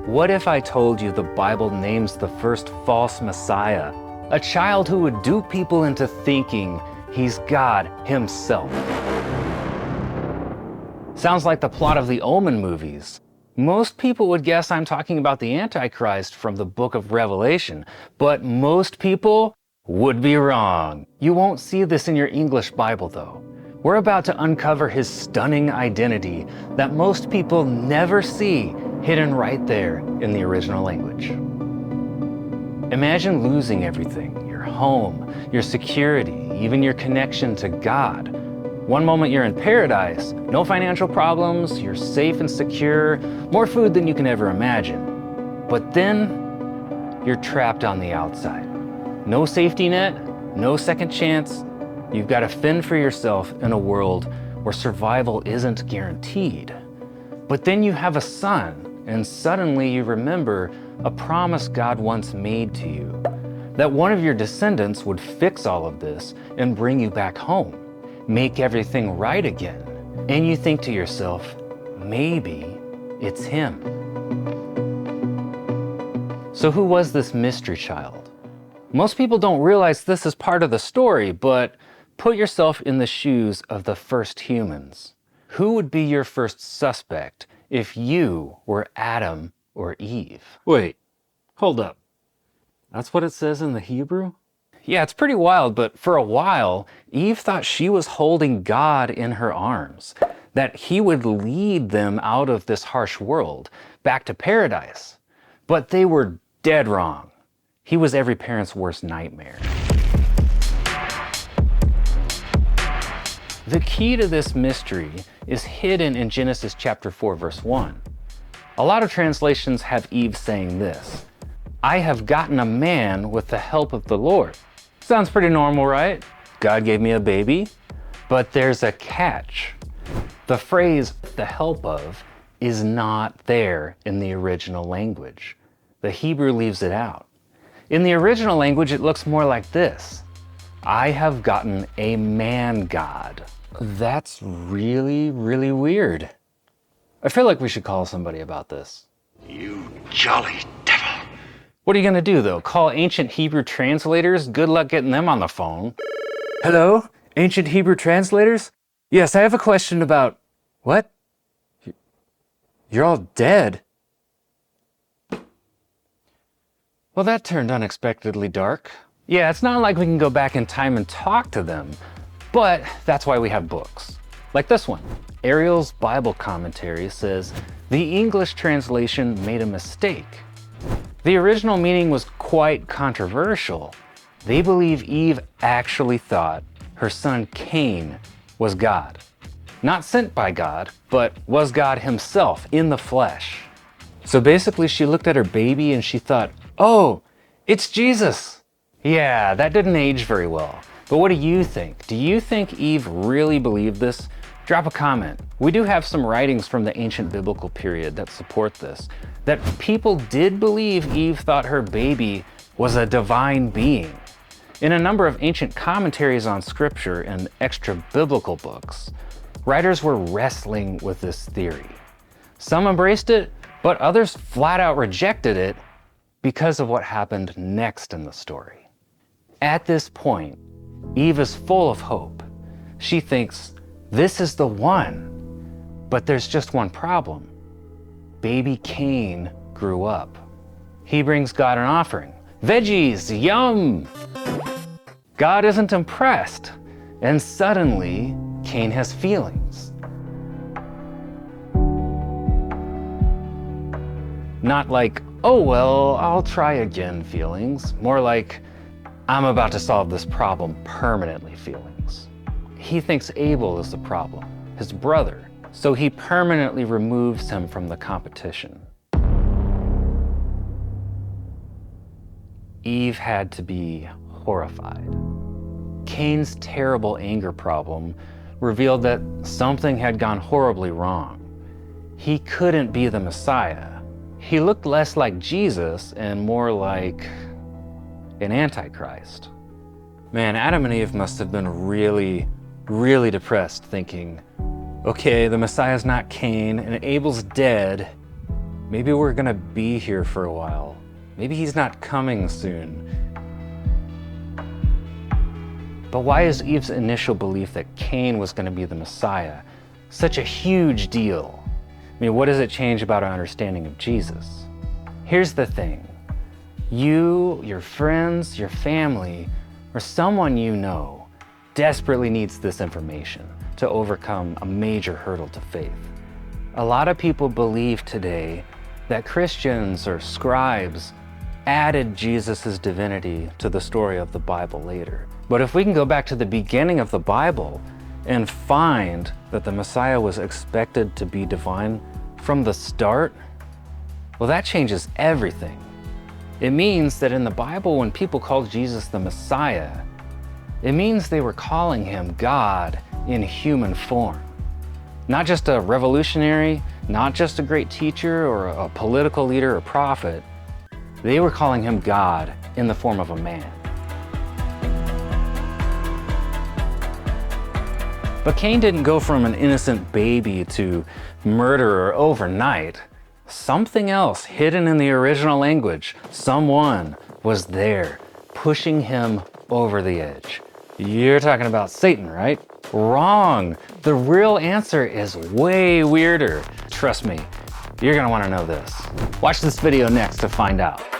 What if I told you the Bible names the first false Messiah, a child who would dupe people into thinking he's God himself? Sounds like the plot of the Omen movies. Most people would guess I'm talking about the Antichrist from the book of Revelation, but most people would be wrong. You won't see this in your English Bible though. We're about to uncover his stunning identity that most people never see hidden right there in the original language. Imagine losing everything, your home, your security, even your connection to God. One moment you're in paradise, no financial problems, you're safe and secure, more food than you can ever imagine. But then, you're trapped on the outside. No safety net, no second chance. You've got to fend for yourself in a world where survival isn't guaranteed. But then you have a son, and suddenly you remember a promise God once made to you, that one of your descendants would fix all of this and bring you back home, make everything right again. And you think to yourself, maybe it's him. So who was this mystery child? Most people don't realize this is part of the story, but put yourself in the shoes of the first humans. Who would be your first suspect if you were Adam or Eve? Wait, hold up. That's what it says in the Hebrew? Yeah, it's pretty wild, but for a while, Eve thought she was holding God in her arms, that he would lead them out of this harsh world, back to paradise. But they were dead wrong. He was every parent's worst nightmare. The key to this mystery is hidden in Genesis chapter 4, verse 1. A lot of translations have Eve saying this: I have gotten a man with the help of the Lord. Sounds pretty normal, right? God gave me a baby. But there's a catch. The phrase, the help of, is not there in the original language. The Hebrew leaves it out. In the original language, it looks more like this: I have gotten a man God. That's really, really weird. I feel like we should call somebody about this. You jolly devil. What are you gonna do though? Call ancient Hebrew translators? Good luck getting them on the phone. Hello, ancient Hebrew translators? Yes, I have a question about... What? You're all dead. Well, that turned unexpectedly dark. Yeah, it's not like we can go back in time and talk to them, but that's why we have books. Like this one. Ariel's Bible commentary says, the English translation made a mistake. The original meaning was quite controversial. They believe Eve actually thought her son Cain was God. Not sent by God, but was God himself in the flesh. So basically she looked at her baby and she thought, oh, it's Jesus. Yeah, that didn't age very well. But what do you think? Do you think Eve really believed this? Drop a comment. We do have some writings from the ancient biblical period that support this, that people did believe Eve thought her baby was a divine being. In a number of ancient commentaries on scripture and extra biblical books, writers were wrestling with this theory. Some embraced it, but others flat out rejected it because of what happened next in the story. At this point, Eve is full of hope. She thinks, this is the one. But there's just one problem. Baby Cain grew up. He brings God an offering. Veggies, yum! God isn't impressed, and suddenly Cain has feelings. Not like, oh well, I'll try again feelings. More like, I'm about to solve this problem permanently feelings. He thinks Abel is the problem, his brother, so he permanently removes him from the competition. Eve had to be horrified. Cain's terrible anger problem revealed that something had gone horribly wrong. He couldn't be the Messiah. He looked less like Jesus and more like an Antichrist. Man, Adam and Eve must have been really depressed, thinking, okay, the Messiah's not Cain and Abel's dead. Maybe we're gonna be here for a while. Maybe he's not coming soon. But why is Eve's initial belief that Cain was gonna be the Messiah such a huge deal? I mean, what does it change about our understanding of Jesus? Here's the thing. You, your friends, your family, or someone you know desperately needs this information to overcome a major hurdle to faith. A lot of people believe today that Christians or scribes added Jesus' divinity to the story of the Bible later. But if we can go back to the beginning of the Bible and find that the Messiah was expected to be divine from the start, well, that changes everything. It means that in the Bible, when people called Jesus the Messiah, it means they were calling him God in human form. Not just a revolutionary, not just a great teacher or a political leader or prophet. They were calling him God in the form of a man. But Cain didn't go from an innocent baby to murderer overnight. Something else hidden in the original language, someone was there pushing him over the edge. You're talking about Satan, right? Wrong. The real answer is way weirder. Trust me, you're gonna wanna know this. Watch this video next to find out.